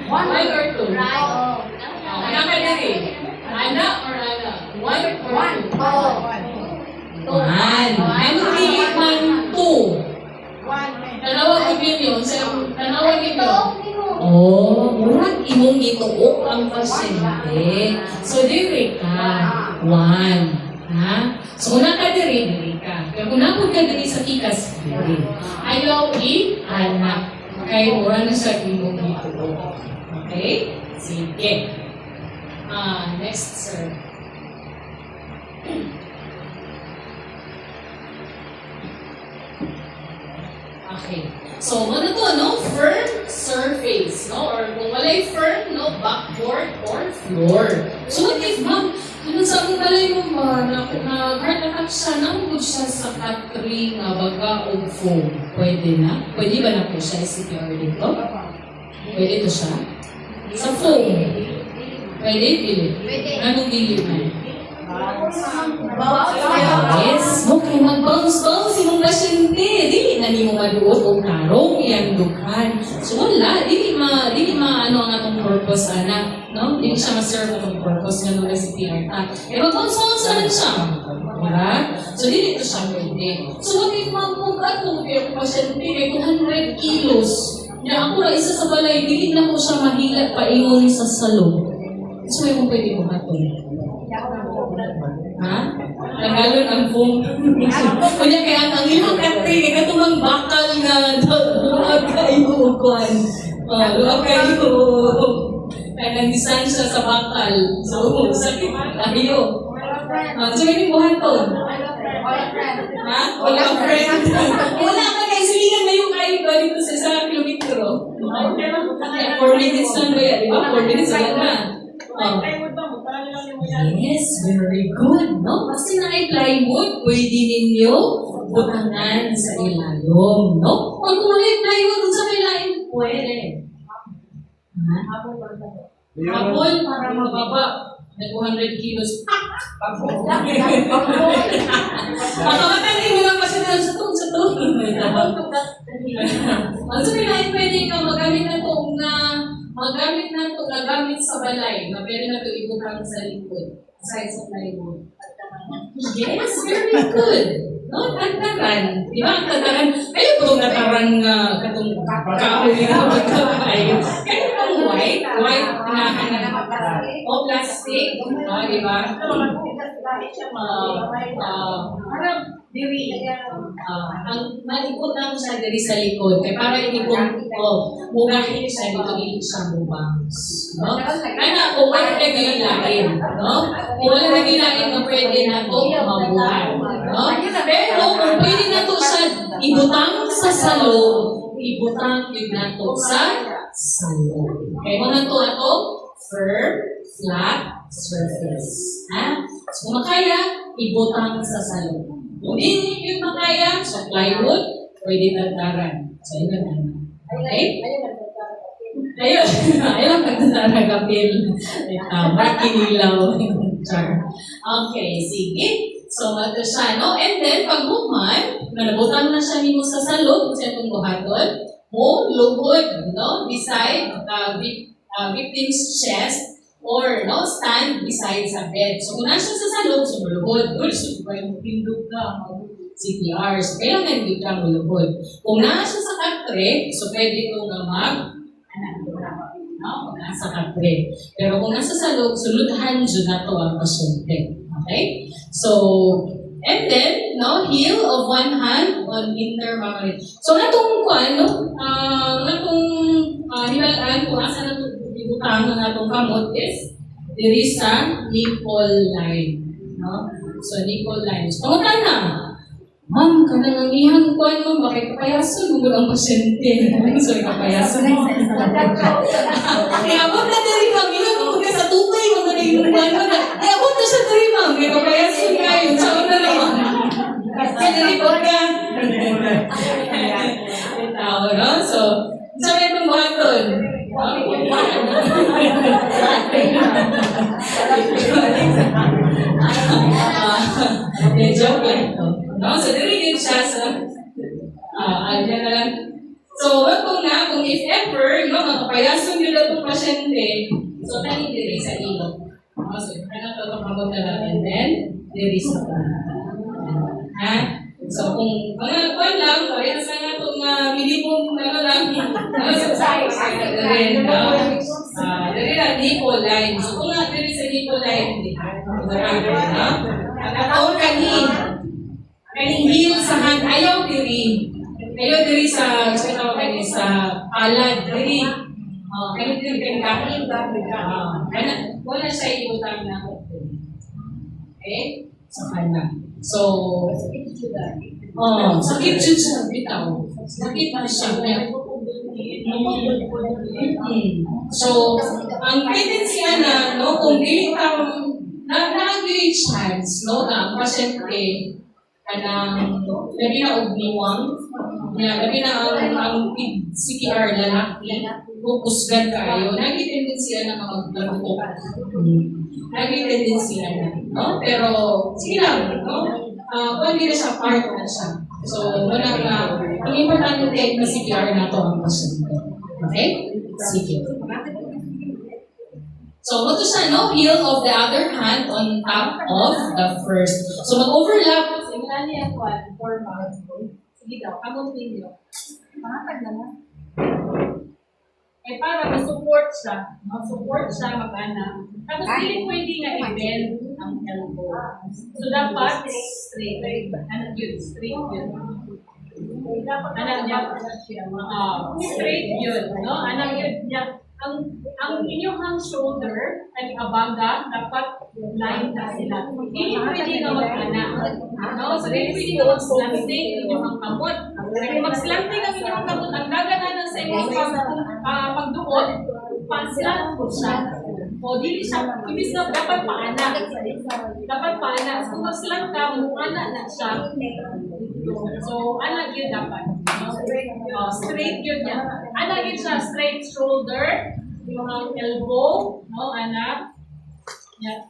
One or two? Right. Ano ka diri? Ana or ana? One or two? One. Ano dili man two? Tanawag ninyo. Tanawag ninyo. Oh, murag imong gituok ang pasyente. So, diri ka. One. Ha? So, una ka diri ka. Kaya kung napod ka diri sa kikas, diri. Ayaw i-anak. Kaya mura na siya imong gituok. Okay? Sige. Next, sir. Okay. So, ano to, no? Firm surface, no? Or kung walay firm, no? Backboard or floor. So, what if, ma'am, ano sa akong balay mo ba, nag-hard siya, namugod siya sa cut-tree nga baga o foam. Pwede na? Pwede ba na po siya i-CPR dito? Pwede to siya? Sa foam. Pwede? Dili? Anong dili man? Yes, okay, mag-bounce-bounce yung pasyente. Dili na ni mo maduot o karong iyang dughan. So wala, dili ma ano ang atong purpose, anak. No? Dili siya ma-serve atong purpose nga nung CPR ta. Pero bounce-bounce lang siya. Diba? So dili ito siya pwede. So what if mag-mug-at kung yung pasyente ay 200 kilos. Na ako na isa sa balay, dili na ko siya mahila paingon sa salog. So may kung pwede ko hatol. Ha? Nagalon ang foam. Kunya kaya ang ilang katri, kaya tumang bakal na luwag kayo kuhan. Luwag kayo. Kaya nag-design siya sa bakal. So, sakit tayo. So, may buhan to. Ha? Wala friend. Wala ka kaya silingan na yung kayo ba dito sa isang kilometro. 4 minutes lang ba yan? Di ba? 4 minutes lang na. Yes, very good. No? Kasi na ay plywood, pwede ninyo butangan sa ilalong. No? Pag kulay plywood sa ilalim, pwede. Habol para mababa. Na 200 kilos. Pagkamatali mo lang kasi na sa itong. Ang sabihin pwede ka magamit na itong nagamit sa balay, na pwede na ito ibutang sa likod, aside sa plywood. Yes, very good. No, tantaran. Di ba ang tantaran? Ayun po itong nataran nga katong kahoy na magkakay. Kaya itong white na o plastic. Di ba? Parang diri. Ang malibutang siya diri sa likod. Kaya para ikipon mugahin siya dito dito sa bubangs. No? Kaya kung wala nagilain, no? Kung wala nagilain na pwede na ito mabuhay. No? Pero kung pwede na ito siya ibutang sa salong, ibutang yun na ito sa salong. Kaya mo na ito ato, firm, flat surface. Ha? So kung makaya, ibutang sa salong. Kung hindi yung makaya, sa plywood, pwede tantaran. So yun na. Okay? Ayun. Ayun ang pagtatara kapil. Makinilaw. Okay, sige. So, ito siya, no? And then, pag human, nabutang na siya nimo sa salot, sa itong buhaton, mo, lugod, no? Beside victim's chest, or, no? Stand beside sa bed. So, kung nasa sa salot, so, malugod. So, kung pindog ka, CPR. So, kailangan hindi ka malugod. Kung nasa sa katre, so, pwede ko nga no? Nasa katre. Pero kung nasa salot, suludhan dyan na to ang pasyente. Okay? So, and then, no, heel of one hand on intermammary. So, natong kuan, no? Natong hilalaan kung asa na ibutang ng atong kamot is there is a nipple line. No? So, nipple line. So, pangutan na. Ma'am, kanang ang ihang kuan mo, bakit kapayason mo ang pasyente? Sorry, kapayason mo. Kaya abot na diri ma'am, ilang mo ka sa tutay, mga rin yung kuan mo na. Kaya abot na siya diri ma'am, kaya kapayason kayo. Saan na naman? Kaya diri po ka. Tao, no? So, saan itong buhaton? Joke lang ito. No? So, narinig siya sa so, kung if ever, payason yun na itong pasyente. So, tani diri sa ilong. So, ano to itong and then, diri sa ha? So, kung mga kwan lang, parehas na nga itong minimum, lang, diri lang, nipple line. So, kung nga diri sa nipple line, nakataon kaning heel sa hand, ayaw diri sa palad, diri. Kaya diri kanin wala siya ibutang na. Okay? Sa kanan. So, sakit yun siya, bitaw. Sakit na siya. So, ang tendency na, no, kung dili ka, na-agree chance, no, na ang pasyente, kanang, labi na ugniwang, labi na ang CPR lalaki, pupusgan kayo, nag-tendency na mag-lagutok. Nag-tendency na, no? Pero, sige lang, no? Kung hindi na siya, part na siya. So, wala na, ang importante na CPR na to ang pasyente. Okay? Sige. So, ito siya, no? Heel of the other hand on top of the first. So, mag-overlap. Simulan niya po, 4 months. Sige daw, kamong ninyo. Makatag naman. Para ma-support siya. Ma-support siya, mag-ana. Tapos, hindi pwede nga i-bend ang elbow. So, dapat straight. Ano yun? Straight yun. Ano niya? Straight yun. No? Ano yun niya? Ang inyong shoulder at abaga, dapat line na sila. Hindi pwede nga mag-ana. No? So, hindi pwede nga mag-slanting ang inyong kamot. Kung mag-slanting ang inyong kamot, ang gagananan sa inyong pagduot, pa-slant po siya. O, dili siya, ibig na dapat paana. Dapat paana. Kung mag-slant ka, ana na siya. So, ana yun dapat. Straight yun niya. Ana yun siya, straight shoulder, yung elbow, no, ana. Yeah.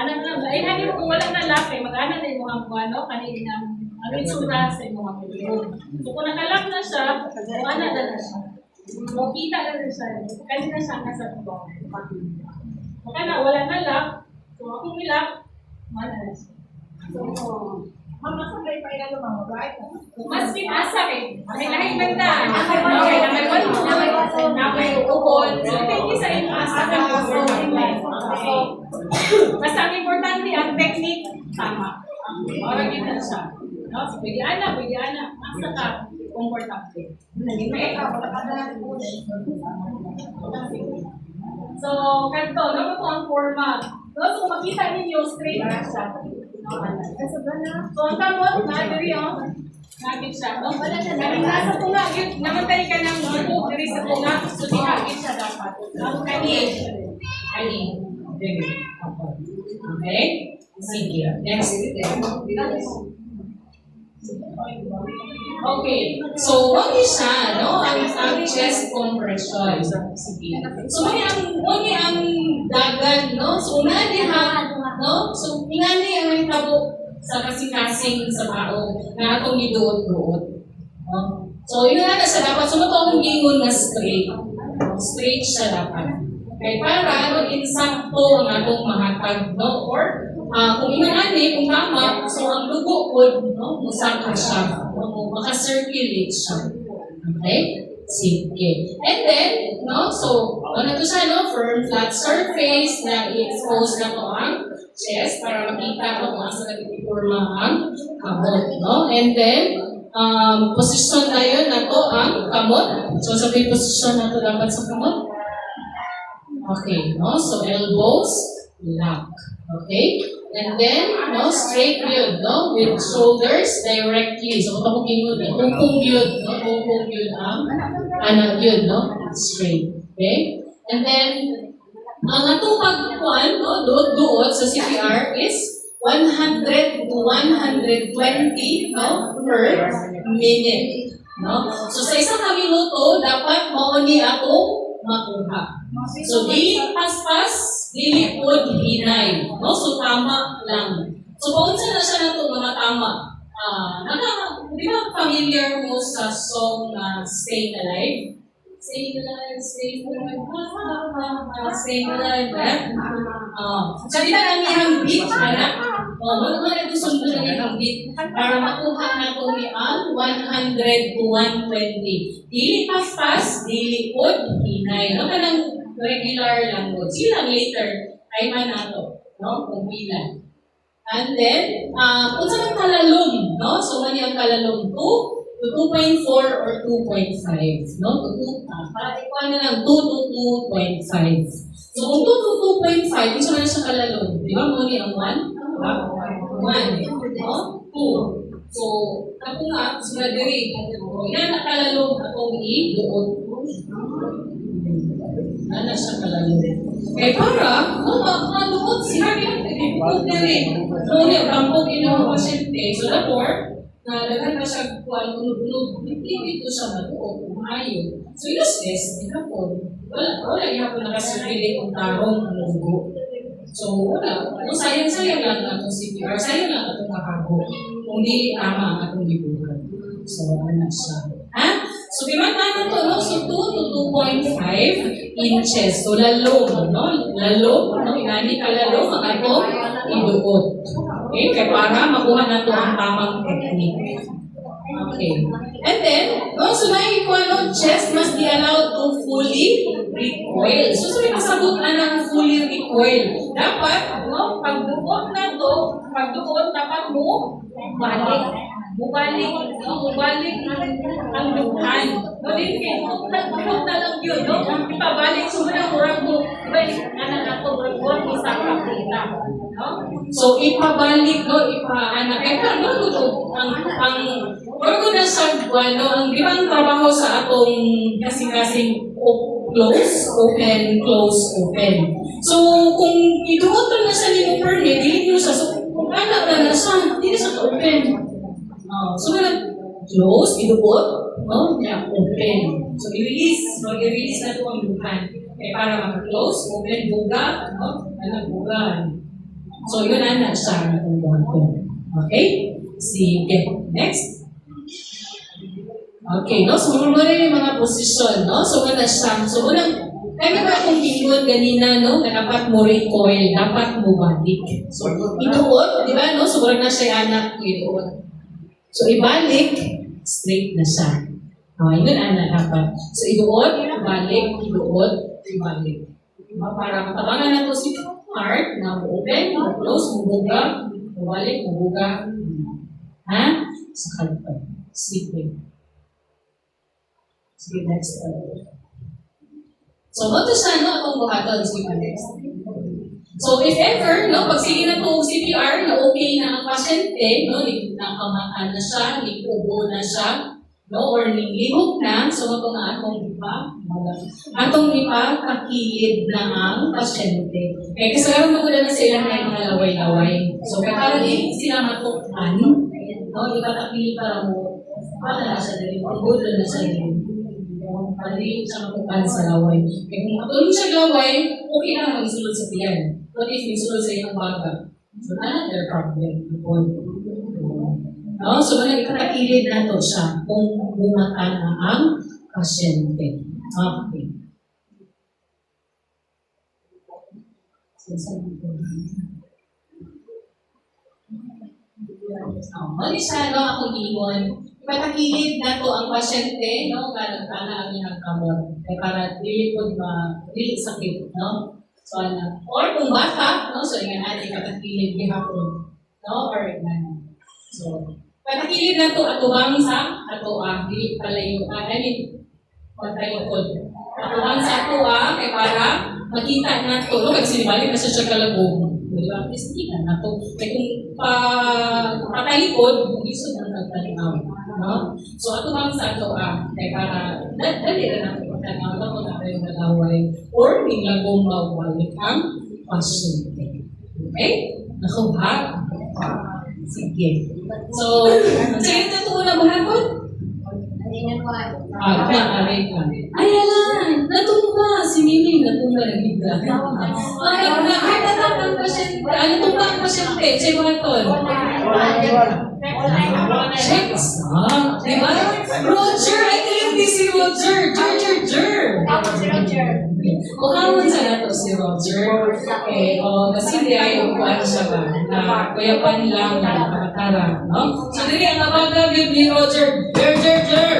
Ana na, ay hindi mo kung wala na lock, mag-ana na yung mga ano, kanina, ano yung sura sa yung mga elbow. So, kung nakalock na siya, ana na siya. So, kita na siya. Kanina siya nasa tubo. Maka na, wala na lock. So, akong nilock, ana na siya. So, Masakay pa ilan mga right? mas pinasa eh. May banda. Okay, namay ukol. So, thank you sa inyo. Basta ang importante, ang technique, tama. Para kita siya. No? So, pwede ana. Masa ka, comfortable. Okay? So, kanto, ano po ang format? So, makita ninyo, straight na siya. So, ang kamot, na-diri o. Nagit siya. Nasa tunga, namatay ka ng buko, diri sa tunga. So, dinagit siya dapat. Kani. Okay? Sige. Next. Okay. So, what is siya, no? Ang chest compression. Sige. So, mali ang dagan, no? So, unanihan, no? So, ingani ang tabo sa kasing-kasing sa tao na atong giduot-duot. No? So, yun nga na siya dapat. So, ito akong gingon na straight. Straight siya dapat. Okay, para insakto ang atong mahatag, no? Or, kung inangani, kung tama, so ang dugo po, no? Musaka siya. No? Maka-circulate siya. Okay? Sige. And then, no? So, ano to siya, no? Firm, flat surface na i-expose na to ang chest para makita mo kung asa nagtiporma ang kamot, no? And then, position na yun na to ang kamot. So, sabi position na to dapat sa kamot. Okay, no? So, elbows, lock. Okay? And then, no? Straight yun, no? With shoulders directly. So, ito kong gingon, hukong yun, no? Hukong yun ang, yun, no? Straight. Okay? And then, ang atong pagkuhan, no? Duot-duot sa CPR is 100 to 120, no? Per minute. No? So, sa isang minuto, dapat mauni akong makuha. So, dili paspas, dili pod hinay. No? So, tama lang. So, paunsa na siya na ito mga tama. Di ba familiar mo sa song na Stay Alive? So, di ba ang iyang beat, anak? Mga gusto na iyang beat para makuha na ito ni ang 100 to 120. Dili pas-pas, dili pod, hinay. No? Kanang regular lang po. Silang later, ay man ato. No? Kung pila. And then, kung saan ang kalalom, no? So, ano yung kalalom? 2 to 2.4 or 2.5, no? Para ikuha na lang 2 to 2.5. So, kung 2 to 2.5, isa na siya kalalom. Di ba? Muna ang 1? 1, no? 2. So, ako nga, sila diri. Yan ang kalalom akong i-doon. Ano siya kalalom? Eh, para, maluot siya. Ikot diri. So, yung kampong inyong pasyente. So, therefore, nalagyan na siya kuwan, ulog-ulog, hindi ito siya matuot, umayo. So, useless, hindi na po. Wala yung ako nakasipili kung tarong ang lugo. So, wala. Kung sayang-sayang lang atong CPR, sayang lang atong kakago. Kung di tama ang atong libuhan. So, ano siya. Ha? So, bimata na to, no? So, 2 to 2.5 inches. So, lalong, no? Lalong, no? Inani ka lalong, ang atong iduot. Okay? Kaya para makuha na to ang tamang technique. Okay. And then, no, so chest must be allowed to fully recoil. So, sabi kasabot na ng fully recoil. Dapat, no, pagduot na to, pagduot, dapat mo balik. Mubalik ang lukhan. No, din kayo, nagduot na lang yun, no? Ipabalik, sumunang murang mo, ibalik na nato, murang mo sa kapita. No? So, ipabalik, no, bago na sa ang di ba ang trabaho sa atong kasing-kasing open, close, open. So, kung iduot na sa nimo permit, dili nyo siya. So, kung anak na siya, hindi siya open. So, close, iduot, no? Yeah, open. So, i-release. So, i-release na ito ang lukan. Eh, para maka-close, open, buga, no? Buga. So, yun na siya na itong buwan. Okay? Sige. Next. Okay, no? So, muna rin yung mga posisyon, no? So, wala siya. So, unang, kaya ba akong tingod ganina, no? Na dapat mo recoil, dapat mo balik. So, inuot, di ba, no? So, wala na siya anak, inuot. So, ibalik, straight na siya. Yun anak dapat. So, inuot, balik, inuot, ibalik. Para matabangan na ito si heart, na open, close, mubuga, balik, mubuga. Ha? Sa kalpa. Sleeping. Sige, next. So, what is ano akong buhaton? Sige, next. So, if ever, no, pag sige na ito CPR, na okay na ang pasyente, no, nakamaan na siya, nikubo na siya, no, or nilihog na, so ito na atong kakilid na ang pasyente. Eh, kasi alam mo na sila na yung mga laway-laway. So, para din sila matukan, no, ipatakili para mo, para na siya din, pagod na siya din. Para din siya matukan sa laway. Eh, kung matulog siya laway, okay na mag-isulod sa tiyan. But if isulod sa iyong baga, so another problem. No? So, ipatakilid na to siya kung bumata na ang pasyente. Okay. Mali siya, no, akong iwan. Ipatakilid na to ang pasyente, no, para ang iyang kamot. Eh, para dili po dili sakit, no? So, or kung bata, no, so yung ating patakilid gihapon, no, or so, patakilid na to atubang sa dili palayo, pagtayokod. Atubang sa kay para makita na to, no, kasi sinibalik na siya kalabog. Di ba? At least kita na to. Kaya kung patalikod, gusto na nagtalimaw. No? So, atubang sa kay para dali na natin pagtalimaw na kung natin yung nalaway or biglang mawalik ang pasyente. Okay? Nakuha? Sige. So, sige na ito na bahagod? Ay, alam! Natumba! Si Mimi, natumba na bigla. Ay, nakakata ang pasyente. Natumba ang pasyente. Siya yung maton. Checks na. Diba? Roger! I think this si Roger. Mukha mo sa nato si Roger. Okay, kasi di ay upuan siya ba? Na kuyapan lang na nakatara. No? So, dili ang kabaga yun ni Roger. Jer.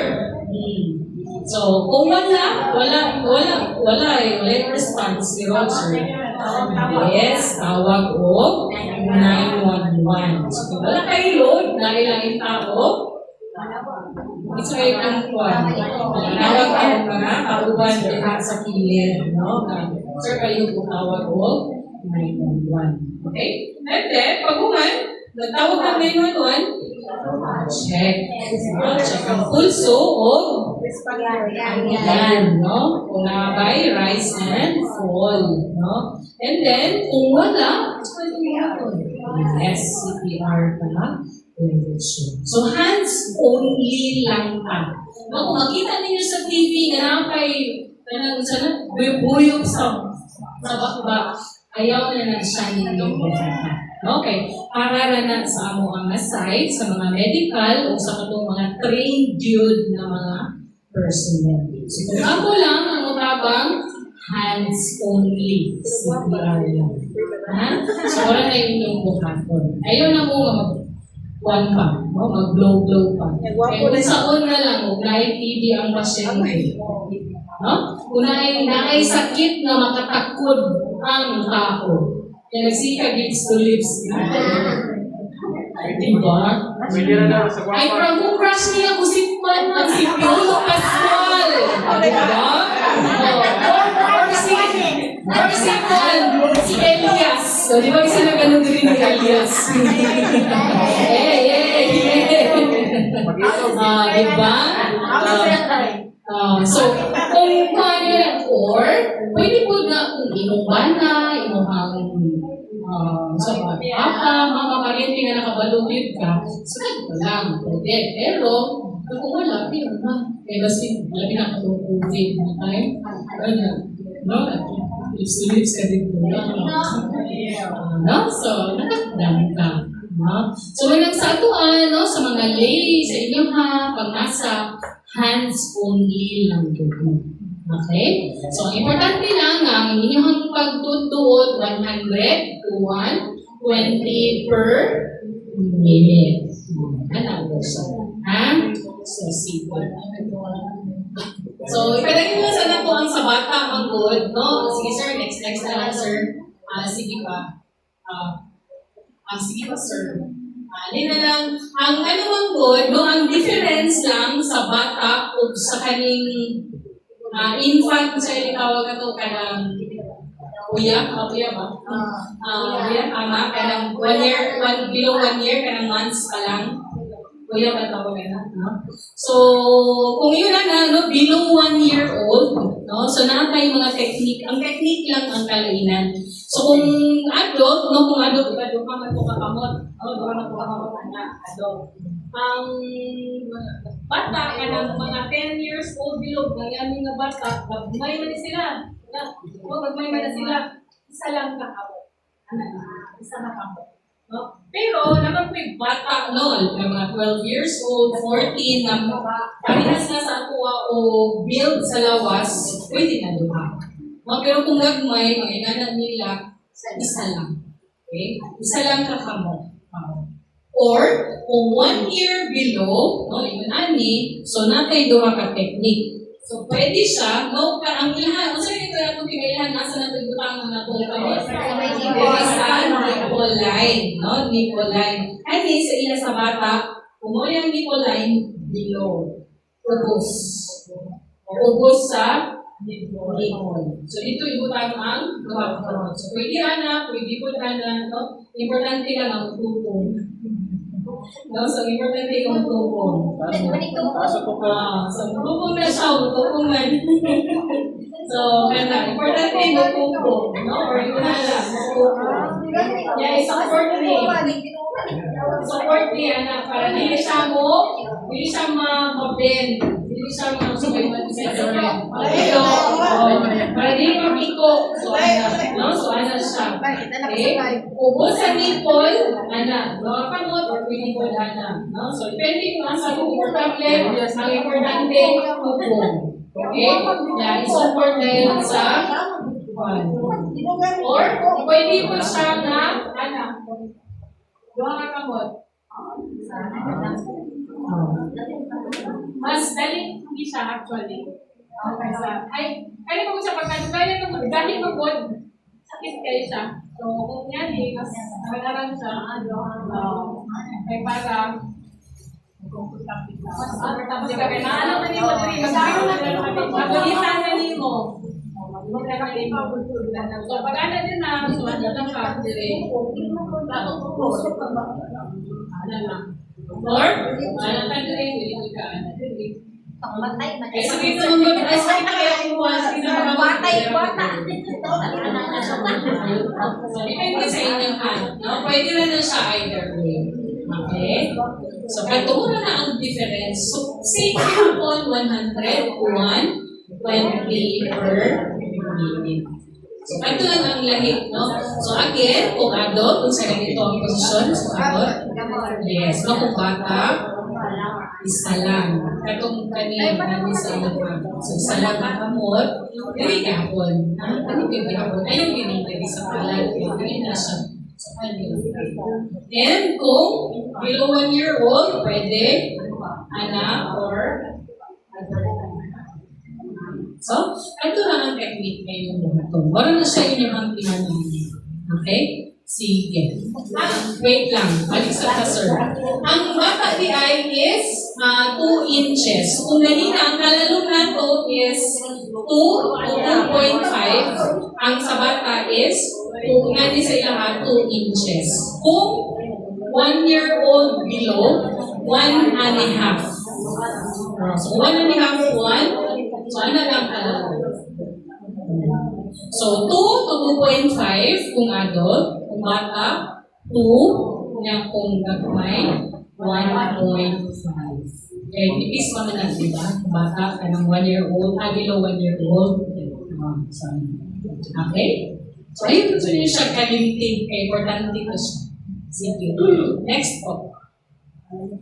So, kung wala yung response ni Roger. Yes, tawag o 911. So, kung wala kayo load, dahil lang yung tao, ito ay ang kuwan. Tawag ang mga kauban diha sa kilid. No? Sir, kayo kung tawag o 911. Okay? And then, pag-uman, nagtawag ng 911, check. Check ang pulso o yan, no? Kung nakabay, rise and fall, no? And then, kung wala, yes, CPR pala. So, hands only lang ta. No, kung makita ninyo sa TV na buyog sa bakbak, ayaw na siya ninyo. Okay, para na sa amo ang aside sa mga medical o sa katong mga trained yun na mga personnel. So, kung ako lang ang utabang, hands only. CPR lang. Ha? So, wala na yung inyong buhaton. Ayaw na mo mag-one pa, no? Mag-blow pa. Kaya kung saon na lang, kung na-TV ang pasyente. No? Kung na-ay sakit na makatakod ang tao. Kaya nagsika lips to lips. Diba? Ay, parang crush niya kung si Piolo Pascual. Diba? Or si Elias. So, di ba kasi na ganun din ni Elias? Diba? So, kung paano yan, or pwede po na kung inuman na, inuhang sa papa, mama, pariente nga nakabalugid ka, sakad ka lang, pwede. Pero, kung wala, yun na. Eh, kasi, alam na ako ng COVID na time. No? Lips ka din po. No? So, nakakadang ka. No? So, walang sa atuan, no? Sa mga lay, sa inyong pag nasa hands only lang yun. Okay? So, ang importante lang ang inyong pagtutuot 100 to 120 per minute. Ano po siya? Ha? So, simple. So, ipadagin mo sana po ang sa bata ang good, no? Sige sir, next na lang sir. Sige pa. Sige pa sir. Alin na lang, ang ano mang good, no? Ang difference lang sa bata o sa kaning infant, kung sa'yo tawag ito, kanang kuya ba? Kuya, tama, kanang 1 year, below 1 year, kanang months pa lang. Kuya ba tawag na, no? So, kung yun na, no, below 1 year old, no? So, nakakay mga technique. Ang technique lang ang kalainan. So, kung adult, no, kung adult ka magpukakamot, adult. Ang bata, kanang mga 10 years old below, ngayon nga bata, magmay man sila. Magmay man sila, isa lang kakabot. Isa na kakabot. No? Pero, naman po yung bata, no, mga 12 years old, 14, na parehas na sa kuha o build sa lawas, pwede na duha. No? Pero kung nagmay, mga inanan nila, isa lang. Okay? Isa lang kakabot. Or, kung 1 year below, no, yung ani, so natay duha ka technique. So, pwede siya, no, ang ilahan, kung saan ito na itong pinailahan, nasa natagutang na natong kami? Nipple line, no, nipple line. Ani, sa ila sa bata, kung mo yung nipple line, below. Ubos. Ubos sa nipple. So, dito ibutang ang duha. So, pwede ana, pwede po ana, no, importante lang ang tutong. No, so importante yung tupong. So, tupong na siya, tupong na. So, kaya importante yung tupong, no? Or yung lang, tupong. Yeah, support niya na para hindi siya ma-bend, hindi siya ma-subay para hindi mapiko. So, ano siya. Okay? Ubos sa nipple, ana. Mga kamot or pwede po ana. No? So, depende kung ang sa bukong tablet, ang importante, bukong. Okay? Yan, isupport dahil sa one. Or, pwede po siya na, ana. Mga kamot. Mas dali hindi siya actually. Okay sa ay mo siya pagkadugay ng dali mo good. Sakit kayo siya. So kung yan mas nararan siya ay para tapos ka na ano man mo diri masaro na magulitan na nimo. So pag ano din na so ano lang ka diri. Ano lang. Or, ano tayo diri dili ka ano diri. Eh, sabi ito mong ay sakit kaya kung depende sa inyong hand. No? Pwede na lang siya either way. Okay? So, pagtungo na ang difference. So, say example, 100 to 120 per minute. So, ito lang ang lahit, no? So, again, kung adult, kung sa ganito ang posisyon, so adult, yes, no, kung bata, isa lang. Katong kanina namin sa ilang kamot. So, isa lang ang kamot, dili kahapon. Ano yung kahapon? Ayun pinili sa palad. Dili na siya sa kanila. And kung below 1 year old, pwede, anak, or so, ito lang ang technique ngayon mo ito. Wala na siya yun yung mga pinanong. Okay? Sige. Wait lang. Balik sa sir. Ang bata di ay is 2 inches. Kung ganina, ang kalalong na to is 2 to 2.5. Ang sa bata is, kung nani sa ilaha, 2 inches. Kung 1 year old below, 1 and a half. So, 1 and a half, 1. So, ano lang kalalong? So, 2 to 2.5 kung adult. Kung bata, 2, niya kung gagmay, 1.5. Okay, tipis pa man natin, diba? Kung bata, kanang 1 year old, below 1 year old. Okay? So, ayun, gusto niyo siya kalimtig, importante ko siya. Sige. Next po.